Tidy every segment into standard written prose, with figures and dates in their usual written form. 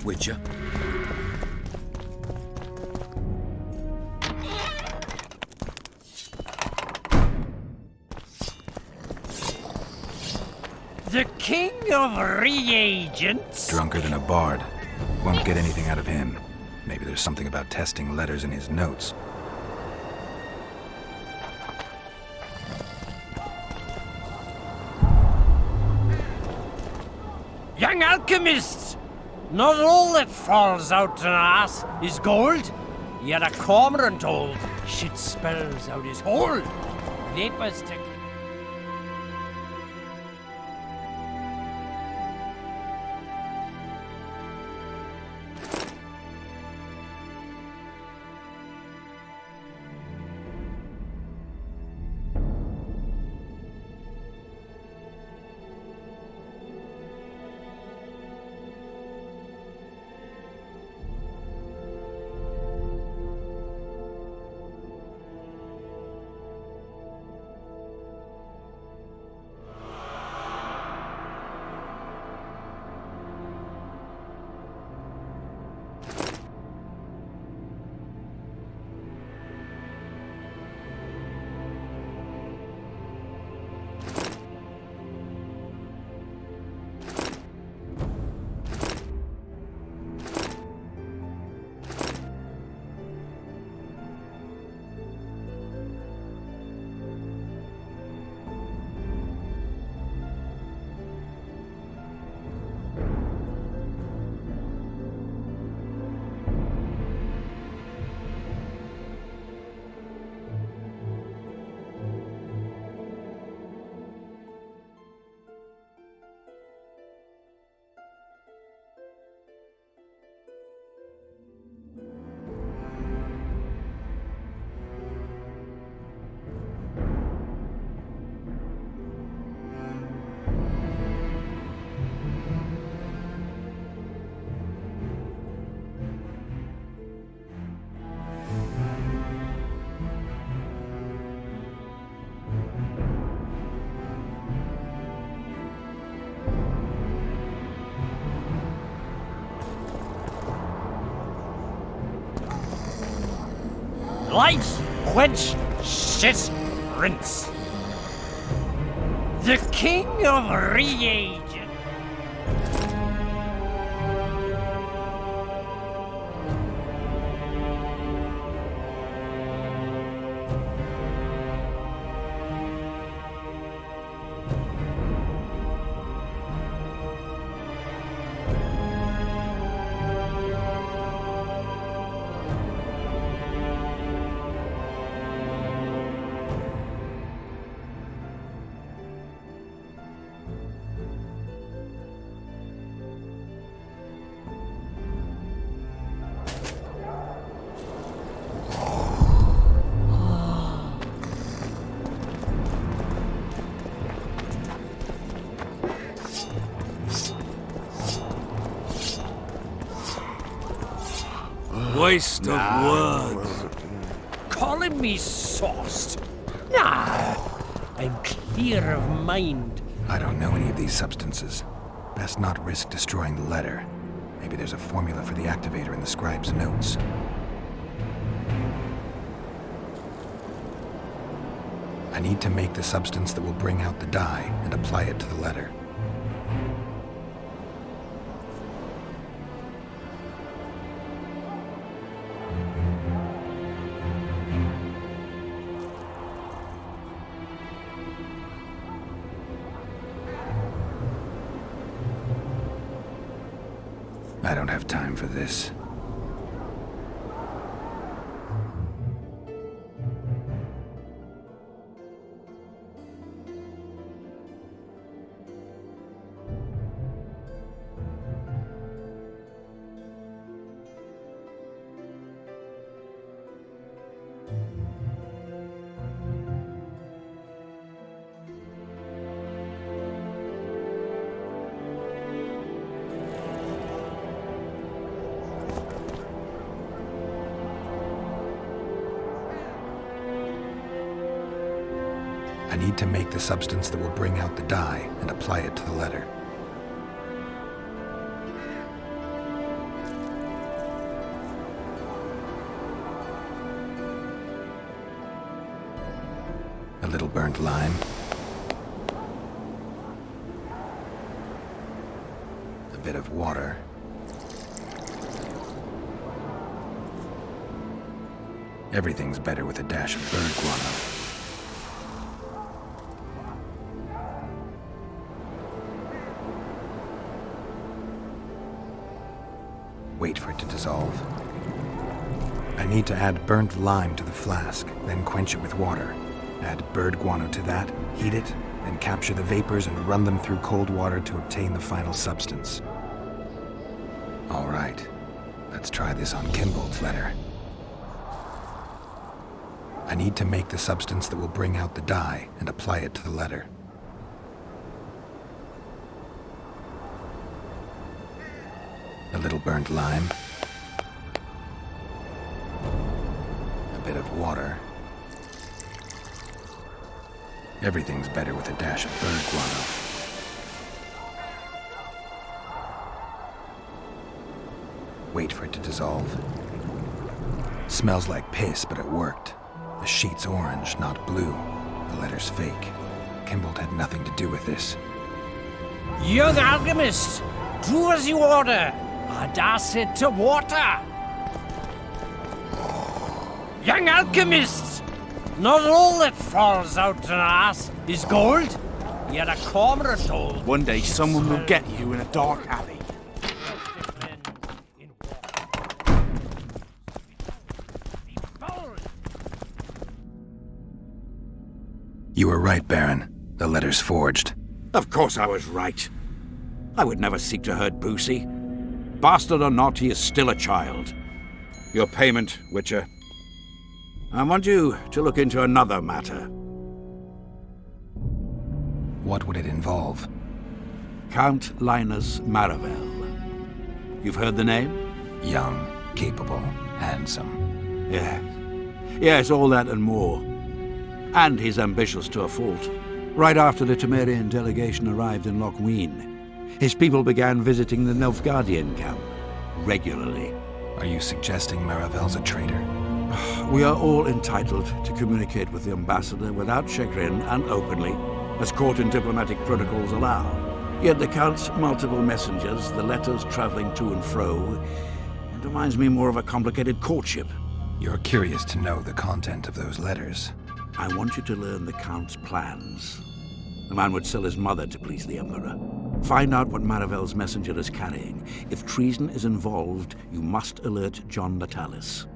Would you? The king of reagents? Drunker than a bard. Won't get anything out of him. Maybe there's something about testing letters in his notes. Young alchemists! Not all that falls out an ass is gold. Yet a cormorant told shit spells out his hold. Vapors to... Lights, quench, shit, rinse. The king of reagents. Waste of words. Calling me sauced? Nah, I'm clear of mind. I don't know any of these substances. Best not risk destroying the letter. Maybe there's a formula for the activator in the scribe's notes. I need to make the substance that will bring out the dye and apply it to the letter. I don't have time for this. I need to make the substance that will bring out the dye and apply it to the letter. A little burnt lime. A bit of water. Everything's better with a dash of bird guano. Wait for it to dissolve. I need to add burnt lime to the flask, then quench it with water. Add bird guano to that, heat it, then capture the vapors and run them through cold water to obtain the final substance. All right, let's try this on Kimbolt's letter. I need to make the substance that will bring out the dye and apply it to the letter. A little burnt lime. A bit of water. Everything's better with a dash of bird guano. Wait for it to dissolve. Smells like piss, but it worked. The sheet's orange, not blue. The letter's fake. Kimbolt had nothing to do with this. Young alchemist, do as you order. Adas it to water. Young alchemist, not all that falls out an ass is gold. Yet a cormorant old. One day someone will get you in a dark alley. You were right, Baron. The letter's forged. Of course I was right. I would never seek to hurt Boosie. Bastard or not, he is still a child. Your payment, Witcher. I want you to look into another matter. What would it involve? Count Linus Maravel. You've heard the name? Young, capable, handsome. Yes, all that and more. And he's ambitious to a fault. Right after the Temerian delegation arrived in Lochween, his people began visiting the Nilfgaardian camp regularly. Are you suggesting Maravel's a traitor? We are all entitled to communicate with the ambassador without chagrin and openly, as court and diplomatic protocols allow. Yet the Count's multiple messengers, the letters traveling to and fro, it reminds me more of a complicated courtship. You're curious to know the content of those letters. I want you to learn the Count's plans. The man would sell his mother to please the Emperor. Find out what Maravel's messenger is carrying. If treason is involved, you must alert John Natalis.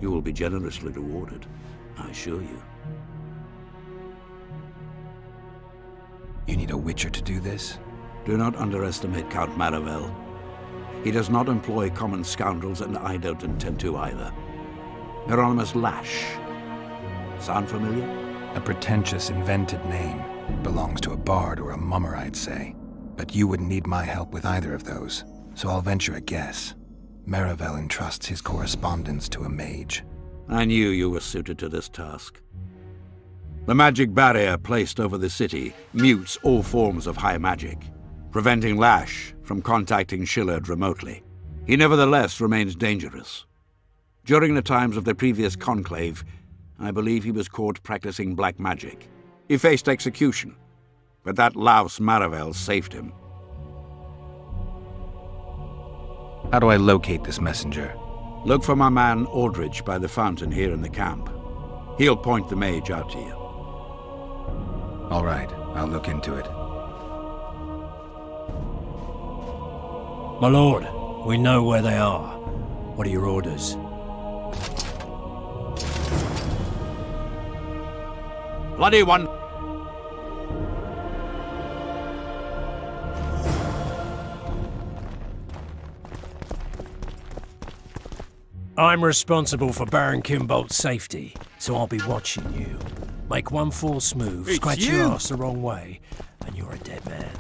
You will be generously rewarded, I assure you. You need a Witcher to do this? Do not underestimate Count Maravel. He does not employ common scoundrels, and I don't intend to either. Hieronymus Lash. Sound familiar? A pretentious, invented name. Belongs to a bard or a mummer, I'd say. But you wouldn't need my help with either of those, so I'll venture a guess. Maravel entrusts his correspondence to a mage. I knew you were suited to this task. The magic barrier placed over the city mutes all forms of high magic, preventing Lash from contacting Shillard remotely. He nevertheless remains dangerous. During the times of the previous conclave, I believe he was caught practicing black magic. He faced execution, but that louse Maravel saved him. How do I locate this messenger? Look for my man Aldrich by the fountain here in the camp. He'll point the mage out to you. All right, I'll look into it. My lord, we know where they are. What are your orders? Bloody one! I'm responsible for Baron Kimbolt's safety, so I'll be watching you. Make one false move, It's scratch you! your ass the wrong way, and you're a dead man.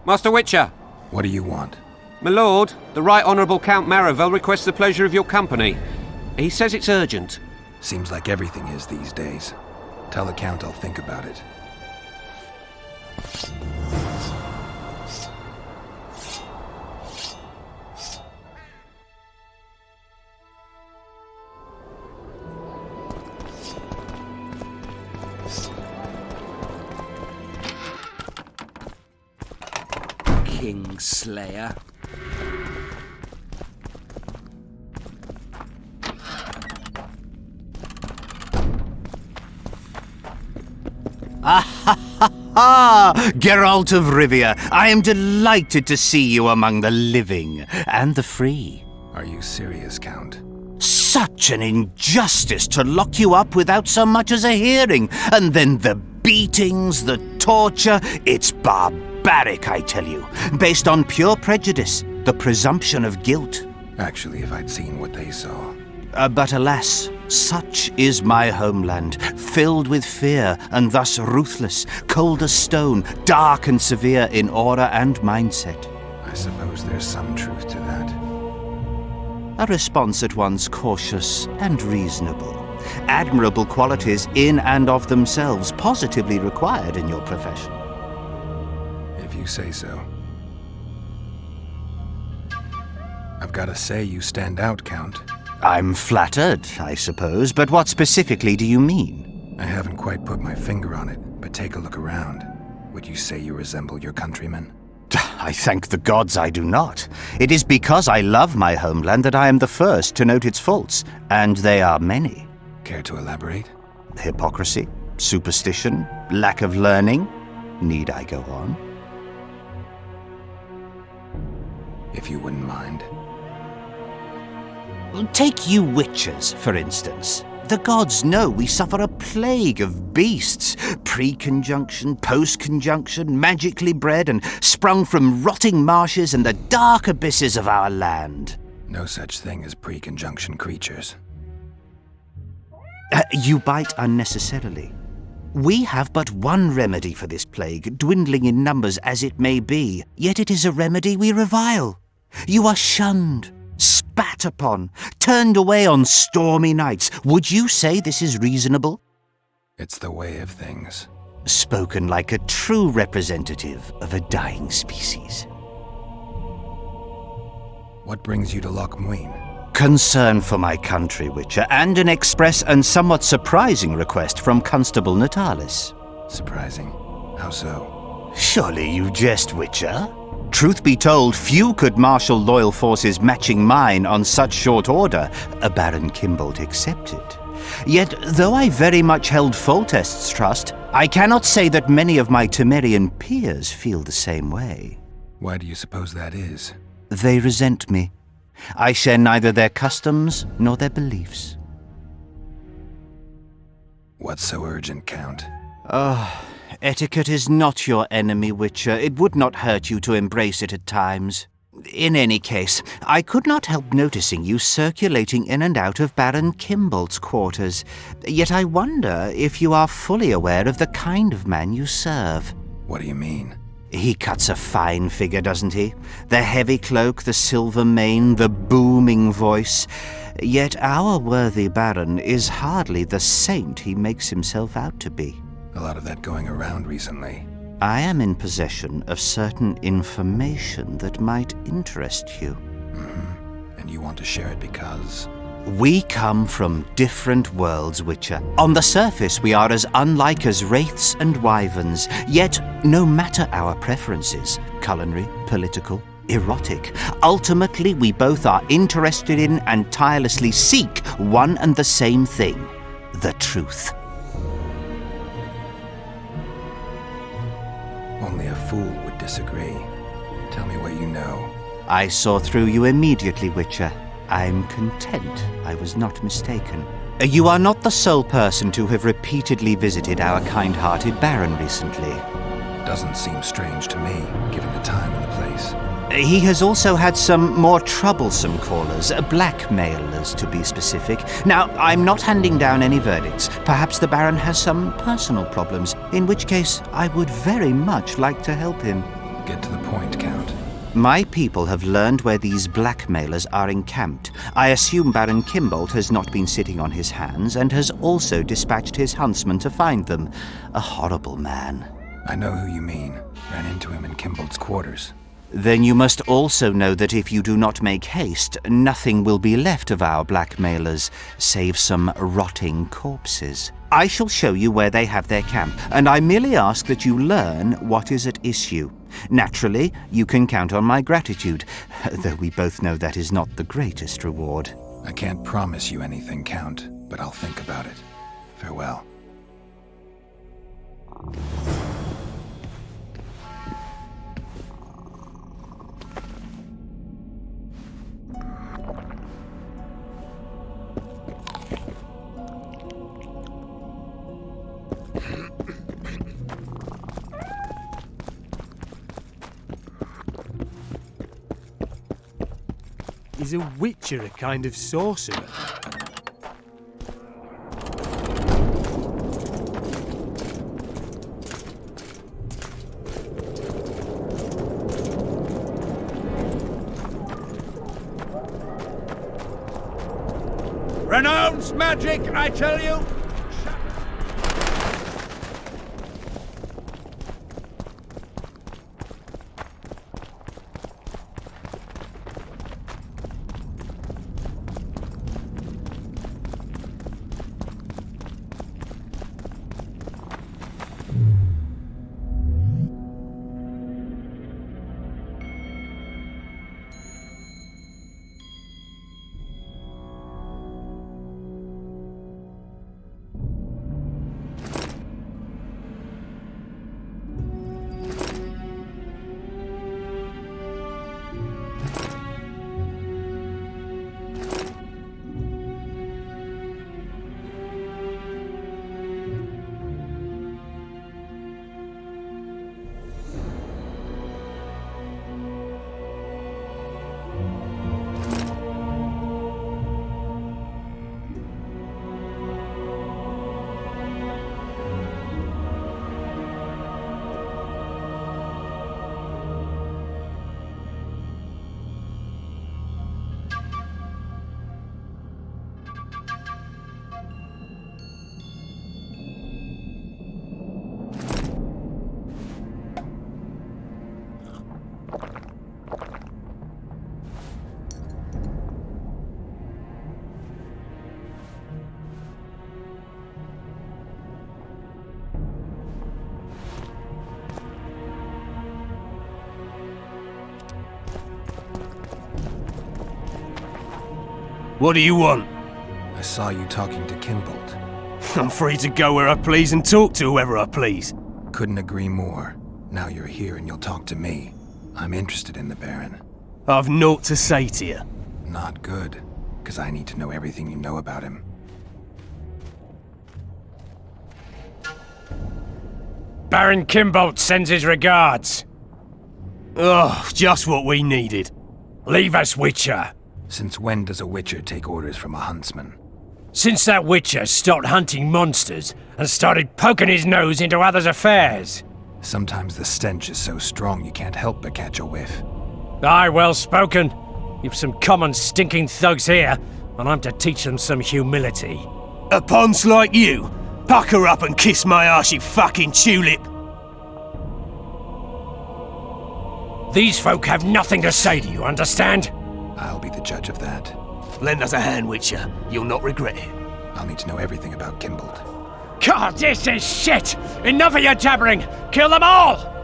Master Witcher! What do you want? My lord, the Right Honourable Count Maravel requests the pleasure of your company. He says it's urgent. Seems like everything is these days. Tell the Count I'll think about it. Kingslayer. Ah, Geralt of Rivia, I am delighted to see you among the living and the free. Are you serious, Count? Such an injustice to lock you up without so much as a hearing, and then the beatings, the torture. It's barbaric, I tell you, based on pure prejudice, the presumption of guilt. Actually, if I'd seen what they saw. But alas, such is my homeland, filled with fear and thus ruthless, cold as stone, dark and severe in aura and mindset. I suppose there's some truth to that. A response at once cautious and reasonable. Admirable qualities in and of themselves, positively required in your profession. If you say so. I've got to say you stand out, Count. I'm flattered, I suppose, but what specifically do you mean? I haven't quite put my finger on it, but take a look around. Would you say you resemble your countrymen? I thank the gods I do not. It is because I love my homeland that I am the first to note its faults, and they are many. Care to elaborate? Hypocrisy, superstition, lack of learning. Need I go on? If you wouldn't mind. Take you witchers, for instance. The gods know we suffer a plague of beasts, pre-conjunction, post-conjunction, magically bred and sprung from rotting marshes and the dark abysses of our land. No such thing as pre-conjunction creatures. You bite unnecessarily. We have but one remedy for this plague, dwindling in numbers as it may be, yet it is a remedy we revile. You are shunned, spat upon, turned away on stormy nights. Would you say this is reasonable? It's the way of things. Spoken like a true representative of a dying species. What brings you to Loch Muin? Concern for my country, Witcher, and an express and somewhat surprising request from Constable Natalis. Surprising. How so? Surely you jest, Witcher? Truth be told, few could marshal loyal forces matching mine on such short order, Baron Kimbolt excepted. Yet, though I very much held Foltest's trust, I cannot say that many of my Temerian peers feel the same way. Why do you suppose that is? They resent me. I share neither their customs nor their beliefs. What's so urgent, Count? Etiquette is not your enemy, Witcher. It would not hurt you to embrace it at times. In any case, I could not help noticing you circulating in and out of Baron Kimbolt's quarters. Yet I wonder if you are fully aware of the kind of man you serve. What do you mean? He cuts a fine figure, doesn't he? The heavy cloak, the silver mane, the booming voice. Yet our worthy Baron is hardly the saint he makes himself out to be. A lot of that going around recently. I am in possession of certain information that might interest you. Mm-hmm. And you want to share it because? We come from different worlds, Witcher. On the surface, we are as unlike as wraiths and wyverns. Yet, no matter our preferences, culinary, political, erotic, ultimately we both are interested in and tirelessly seek one and the same thing: the truth. Only a fool would disagree. Tell me what you know. I saw through you immediately, Witcher. I'm content I was not mistaken. You are not the sole person to have repeatedly visited our kind-hearted Baron recently. Doesn't seem strange to me, given the time and the place. He has also had some more troublesome callers, blackmailers to be specific. Now, I'm not handing down any verdicts. Perhaps the Baron has some personal problems, in which case I would very much like to help him. Get to the point, Count. My people have learned where these blackmailers are encamped. I assume Baron Kimbolt has not been sitting on his hands and has also dispatched his huntsman to find them. A horrible man. I know who you mean. Ran into him in Kimbolt's quarters. Then you must also know that if you do not make haste, nothing will be left of our blackmailers, save some rotting corpses. I shall show you where they have their camp, and I merely ask that you learn what is at issue. Naturally, you can count on my gratitude, though we both know that is not the greatest reward. I can't promise you anything, Count, but I'll think about it. Farewell. Is a witcher a kind of sorcerer? Renounce magic, I tell you! What do you want? I saw you talking to Kimbolt. I'm free to go where I please and talk to whoever I please. Couldn't agree more. Now you're here and you'll talk to me. I'm interested in the Baron. I've naught to say to you. Not good, because I need to know everything you know about him. Baron Kimbolt sends his regards. Oh, just what we needed. Leave us, Witcher. Since when does a Witcher take orders from a huntsman? Since that Witcher stopped hunting monsters and started poking his nose into others' affairs. Sometimes the stench is so strong you can't help but catch a whiff. Aye, well spoken. You've some common stinking thugs here, and I'm to teach them some humility. A ponce like you? Pucker up and kiss my arse, you fucking tulip! These folk have nothing to say to you, understand? I'll be the judge of that. Lend us a hand, Witcher. You'll not regret it. I'll need to know everything about Kimbolt. God, this is shit! Enough of your jabbering! Kill them all!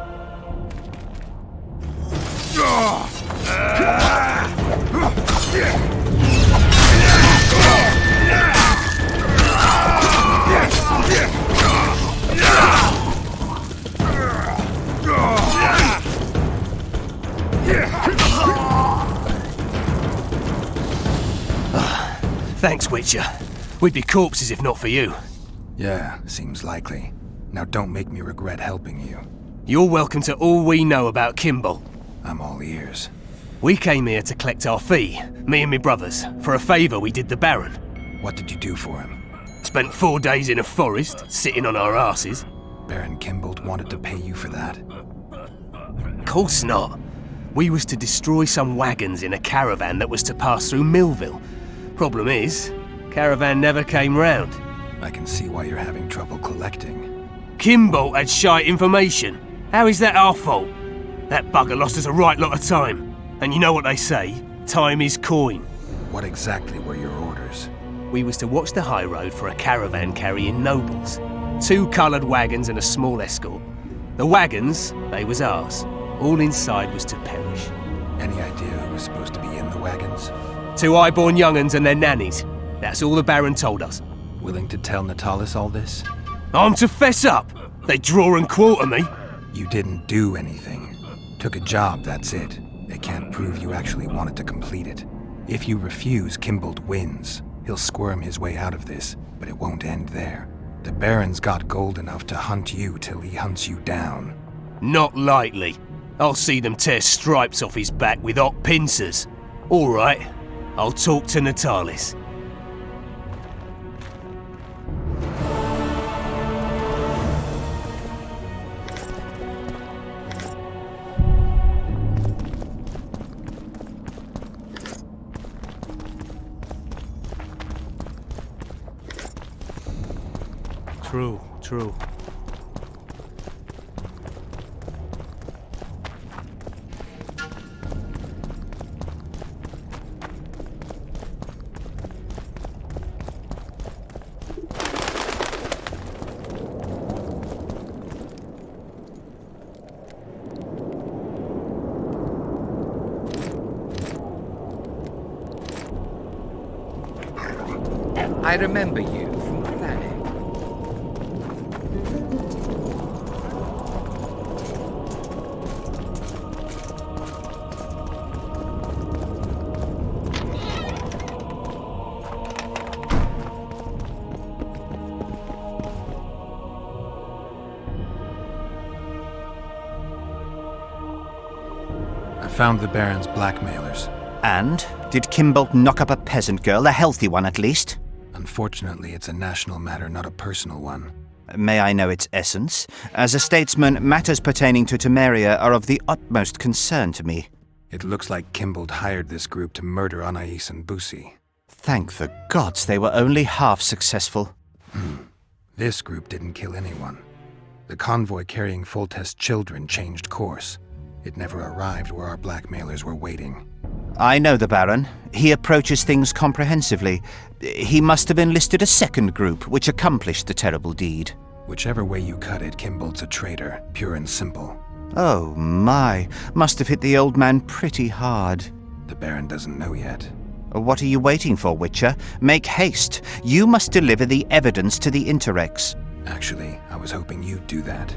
Thanks, Witcher. We'd be corpses if not for you. Yeah, seems likely. Now don't make me regret helping you. You're welcome to all we know about Kimbolt. I'm all ears. We came here to collect our fee, me and me brothers, for a favour we did the Baron. What did you do for him? Spent 4 days in a forest, sitting on our asses. Baron Kimbolt wanted to pay you for that? Course not. We was to destroy some wagons in a caravan that was to pass through Millville. Problem is, caravan never came round. I can see why you're having trouble collecting. Kimbolt had shite information. How is that our fault? That bugger lost us a right lot of time. And you know what they say, time is coin. What exactly were your orders? We was to watch the high road for a caravan carrying nobles. 2 coloured wagons and a small escort. The wagons, they was ours. All inside was to perish. Any idea who was supposed to be in the wagons? 2 high-born young'uns and their nannies. That's all the Baron told us. Willing to tell Natalis all this? I'm to fess up. They draw and quarter me. You didn't do anything. Took a job, that's it. They can't prove you actually wanted to complete it. If you refuse, Kimbolt wins. He'll squirm his way out of this, but it won't end there. The Baron's got gold enough to hunt you till he hunts you down. Not likely. I'll see them tear stripes off his back with hot pincers. All right, I'll talk to Natalis. True. I remember you from Thanet. I found the Baron's blackmailers. And? Did Kimbolt knock up a peasant girl, a healthy one at least? Unfortunately, it's a national matter, not a personal one. May I know its essence? As a statesman, matters pertaining to Temeria are of the utmost concern to me. It looks like Kimbolt hired this group to murder Anais and Busi. Thank the gods they were only half successful. This group didn't kill anyone. The convoy carrying Foltest's children changed course. It never arrived where our blackmailers were waiting. I know the Baron. He approaches things comprehensively. He must have enlisted a second group which accomplished the terrible deed. Whichever way you cut it, Kimbolt's a traitor, pure and simple. Oh my, must have hit the old man pretty hard. The Baron doesn't know yet. What are you waiting for, Witcher? Make haste. You must deliver the evidence to the Interrex. Actually, I was hoping you'd do that.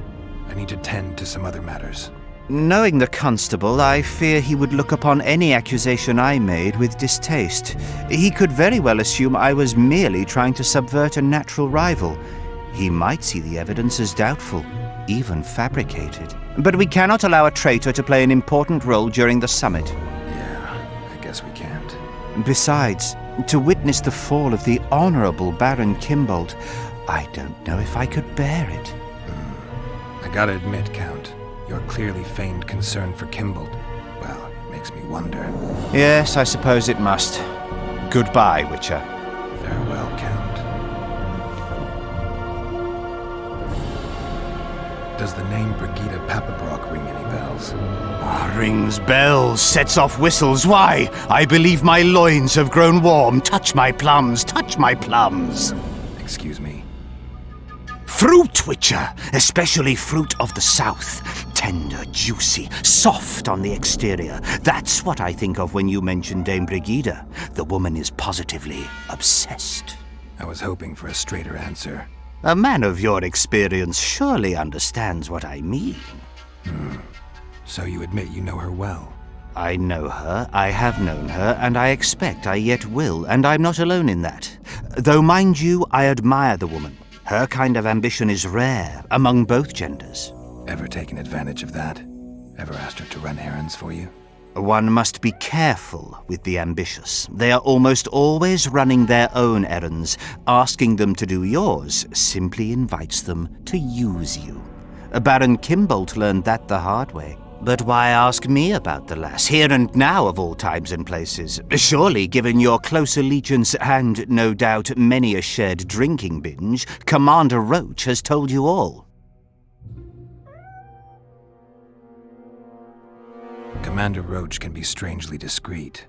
I need to tend to some other matters. Knowing the constable, I fear he would look upon any accusation I made with distaste. He could very well assume I was merely trying to subvert a natural rival. He might see the evidence as doubtful, even fabricated. But we cannot allow a traitor to play an important role during the summit. Yeah, I guess we can't. Besides, to witness the fall of the honorable Baron Kimbolt, I don't know if I could bear it. I gotta admit, Count, your clearly feigned concern for Kimbolt, well, it makes me wonder. Yes, I suppose it must. Goodbye, Witcher. Farewell, Count. Does the name Brigida Papabrock ring any bells? Rings bells, sets off whistles. Why? I believe my loins have grown warm. Touch my plums, touch my plums. Excuse me. Fruit, Witcher, especially fruit of the south. Tender, juicy, soft on the exterior. That's what I think of when you mention Dame Brigida. The woman is positively obsessed. I was hoping for a straighter answer. A man of your experience surely understands what I mean. So you admit you know her well? I know her, I have known her, and I expect I yet will, and I'm not alone in that. Though, mind you, I admire the woman. Her kind of ambition is rare among both genders. Ever taken advantage of that? Ever asked her to run errands for you? One must be careful with the ambitious. They are almost always running their own errands. Asking them to do yours simply invites them to use you. Baron Kimbolt learned that the hard way. But why ask me about the lass, here and now of all times and places? Surely, given your close allegiance and, no doubt, many a shared drinking binge, Commander Roach has told you all. Commander Roach can be strangely discreet.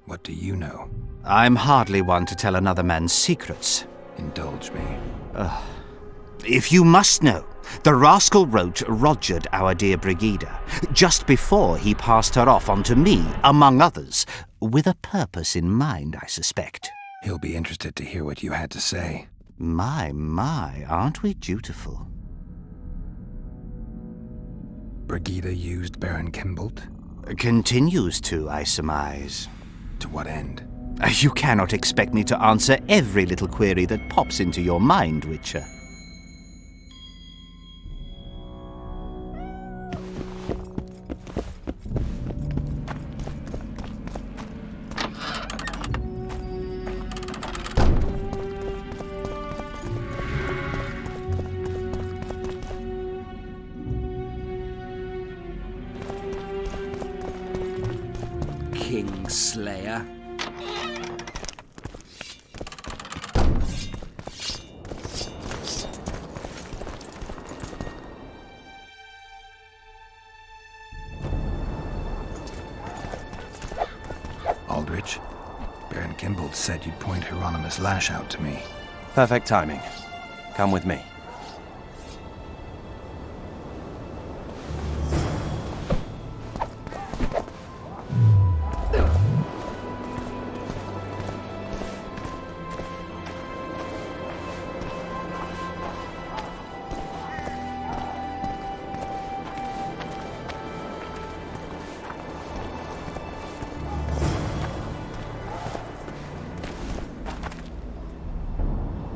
What do you know? I'm hardly one to tell another man's secrets. Indulge me. If you must know, the rascal Roach rogered our dear Brigida, just before he passed her off onto me, among others, with a purpose in mind, I suspect. He'll be interested to hear what you had to say. My, aren't we dutiful? Brigida used Baron Kimbolt? Continues to, I surmise. To what end? You cannot expect me to answer every little query that pops into your mind, Witcher. Kingslayer. Aldrich, Baron Kimbolt said you'd point Hieronymus Lash out to me. Perfect timing. Come with me.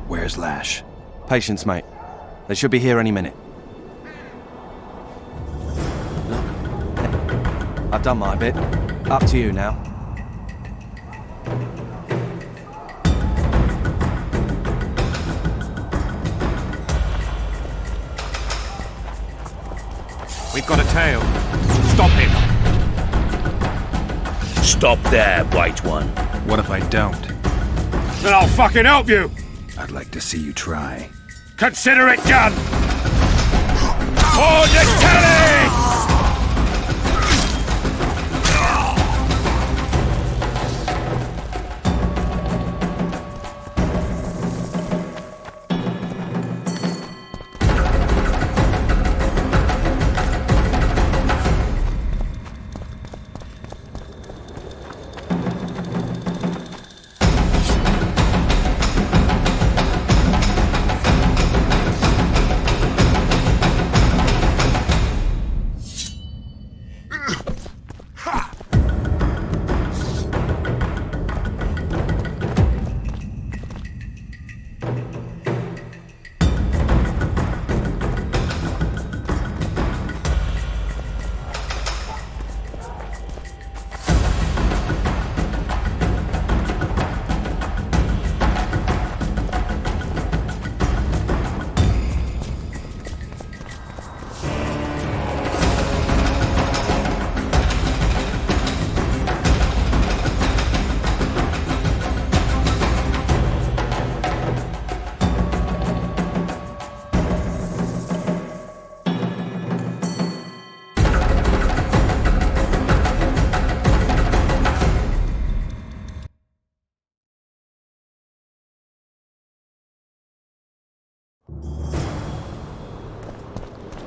Where's Lash? Patience, mate. They should be here any minute. Look. I've done my bit. Up to you now. We've got a tail. Stop him! Stop there, White One. What if I don't? Then I'll fucking help you! I'd like to see you try. Consider it done! For the telly!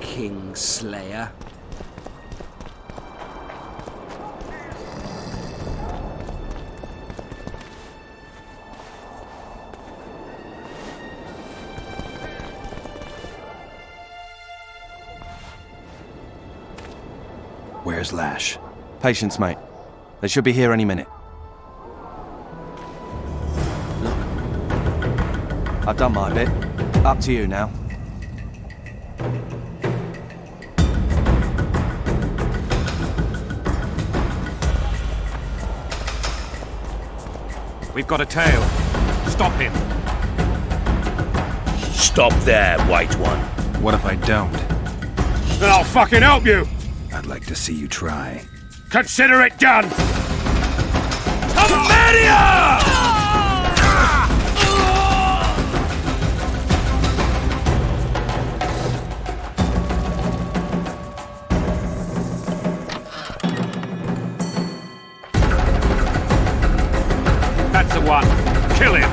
Kingslayer. Where's Lash? Patience, mate. They should be here any minute. Look. I've done my bit. Up to you now. We've got a tail. Stop him! Stop there, White One. What if I don't? Then I'll fucking help you! I'd like to see you try. Consider it done! Armenia! That's the one. Kill him!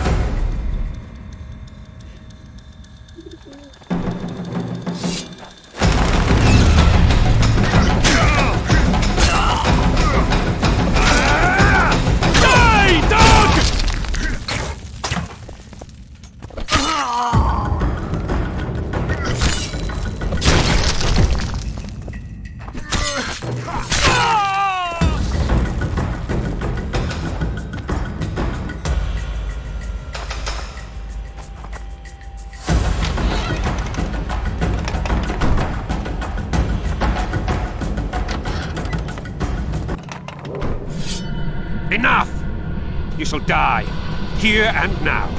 Enough! You shall die, here and now.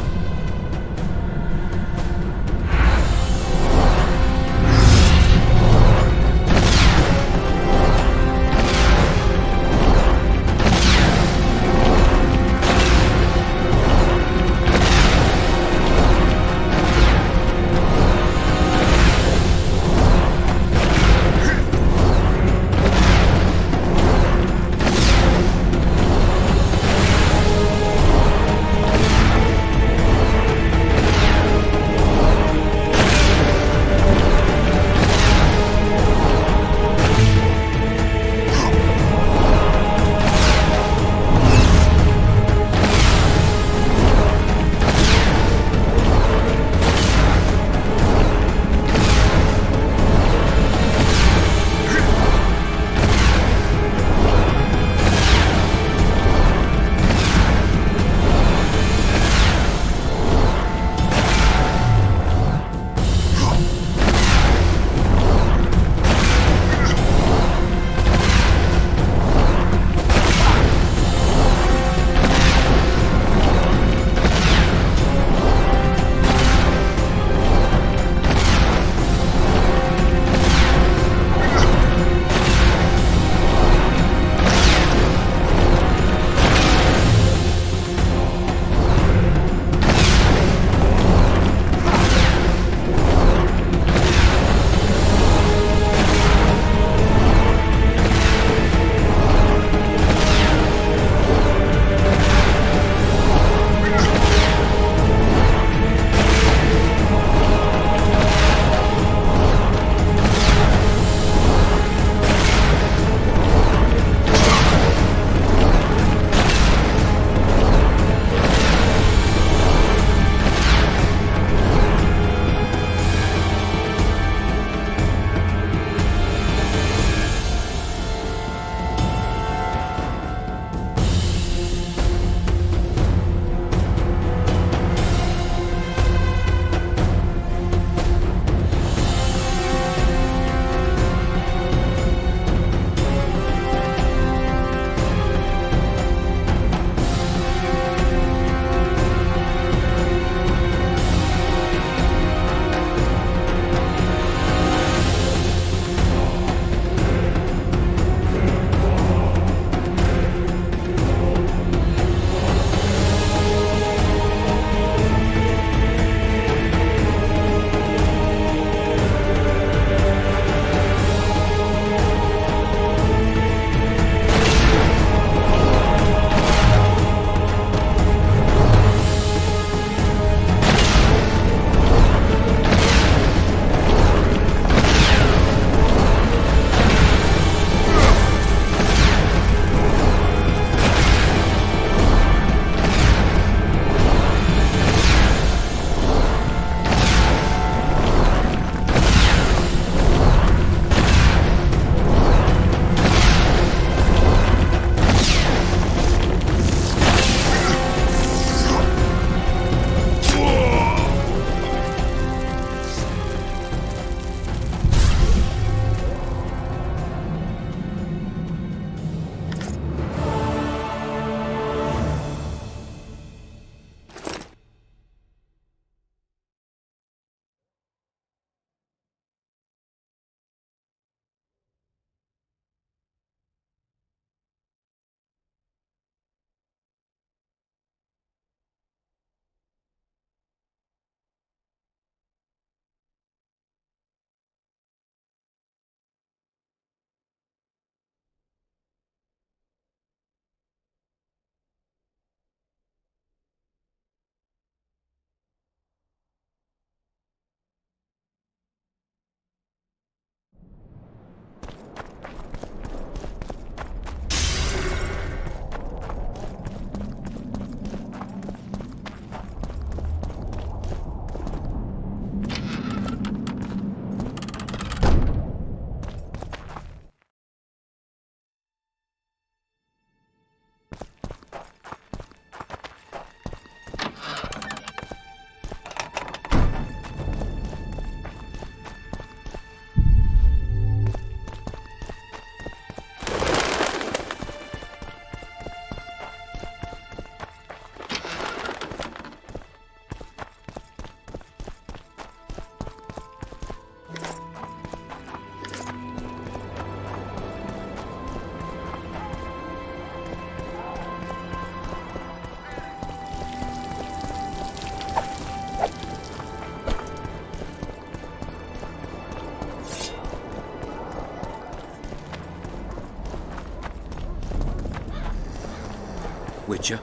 Witcher.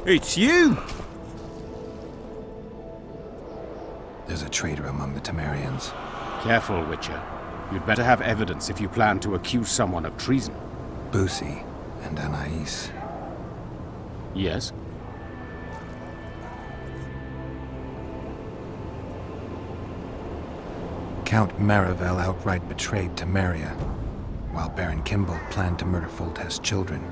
It's you! There's a traitor among the Temerians. Careful, Witcher. You'd better have evidence if you plan to accuse someone of treason. Busi and Anais. Yes? Count Maravel outright betrayed Temeria, while Baron Kimbold planned to murder Foltest's children.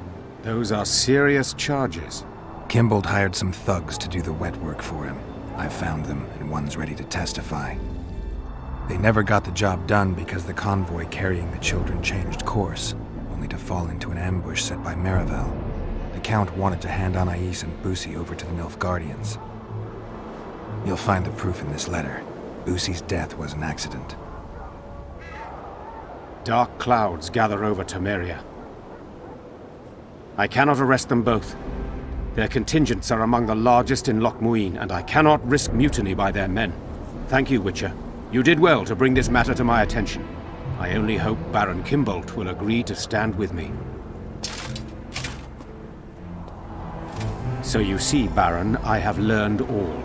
Those are serious charges. Kimbold hired some thugs to do the wet work for him. I found them, and one's ready to testify. They never got the job done because the convoy carrying the children changed course, only to fall into an ambush set by Maravel. The Count wanted to hand Anais and Busi over to the Nilfgaardians. You'll find the proof in this letter. Busi's death was an accident. Dark clouds gather over Temeria. I cannot arrest them both. Their contingents are among the largest in Loch Muin, and I cannot risk mutiny by their men. Thank you, Witcher. You did well to bring this matter to my attention. I only hope Baron Kimbold will agree to stand with me. So you see, Baron, I have learned all,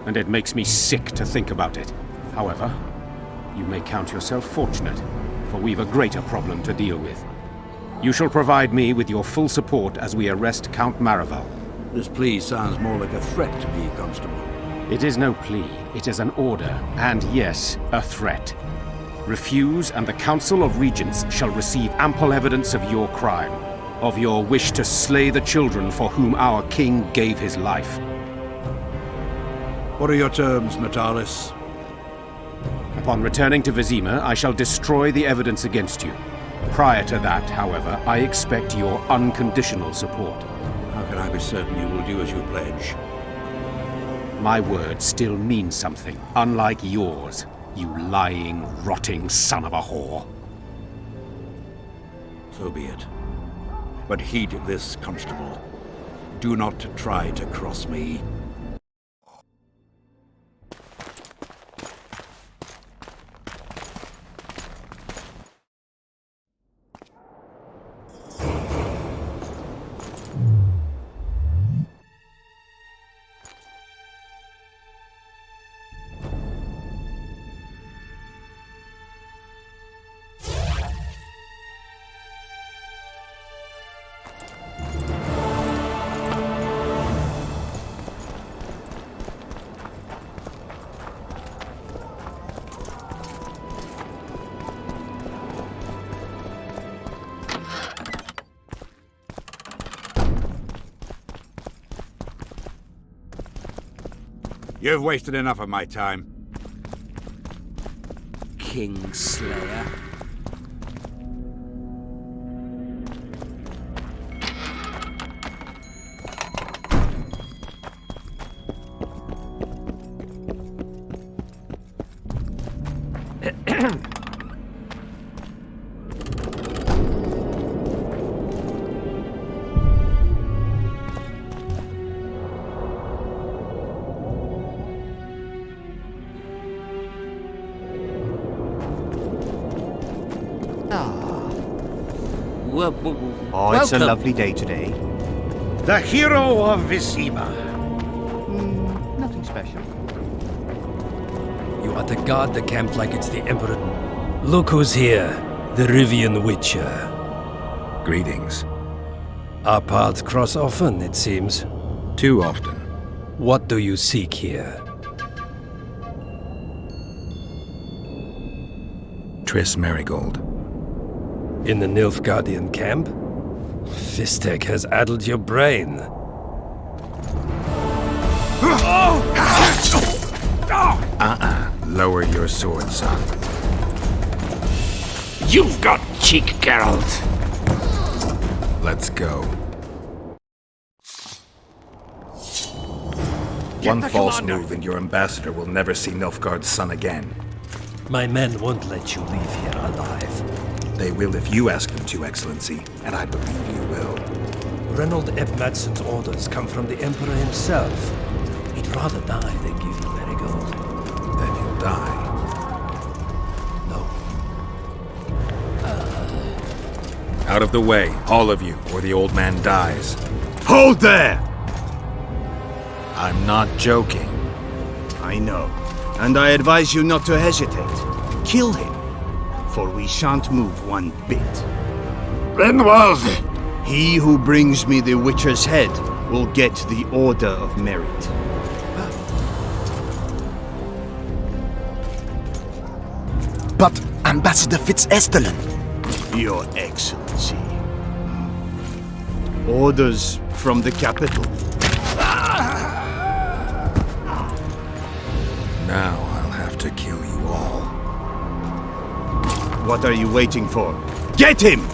and it makes me sick to think about it. However, you may count yourself fortunate, for we've a greater problem to deal with. You shall provide me with your full support as we arrest Count Maravel. This plea sounds more like a threat to me, Constable. It is no plea, it is an order, and yes, a threat. Refuse, and the Council of Regents shall receive ample evidence of your crime, of your wish to slay the children for whom our king gave his life. What are your terms, Natalis? Upon returning to Vizima, I shall destroy the evidence against you. Prior to that, however, I expect your unconditional support. How can I be certain you will do as you pledge? My word still means something, unlike yours, you lying, rotting son of a whore. So be it. But heed this, Constable. Do not try to cross me. You've wasted enough of my time. Kingslayer. Oh, it's a lovely day today. The hero of Vizima. Nothing special. You are to guard the camp like it's the Emperor. Look who's here, the Rivian Witcher. Greetings. Our paths cross often, it seems. Too often. What do you seek here? Triss Merigold. In the Nilfgaardian camp? Fistek has addled your brain. Lower your sword, son. You've got cheek, Geralt. Let's go. One false move and your ambassador will never see Nilfgaard's son again. My men won't let you leave here alive. They will if you ask them to, Excellency, and I believe you will. Reynold Eb Madsen's orders come from the Emperor himself. He'd rather die than give you Merigold. Then he'll die. Out of the way, all of you, or the old man dies. Hold there! I'm not joking. I know, and I advise you not to hesitate. Kill him, for we shan't move one bit. Renwald! He who brings me the Witcher's head will get the Order of Merit. But Ambassador Fitz-Estellen... Your Excellency. Orders from the capital. Now I'll have to kill you all. What are you waiting for? Get him!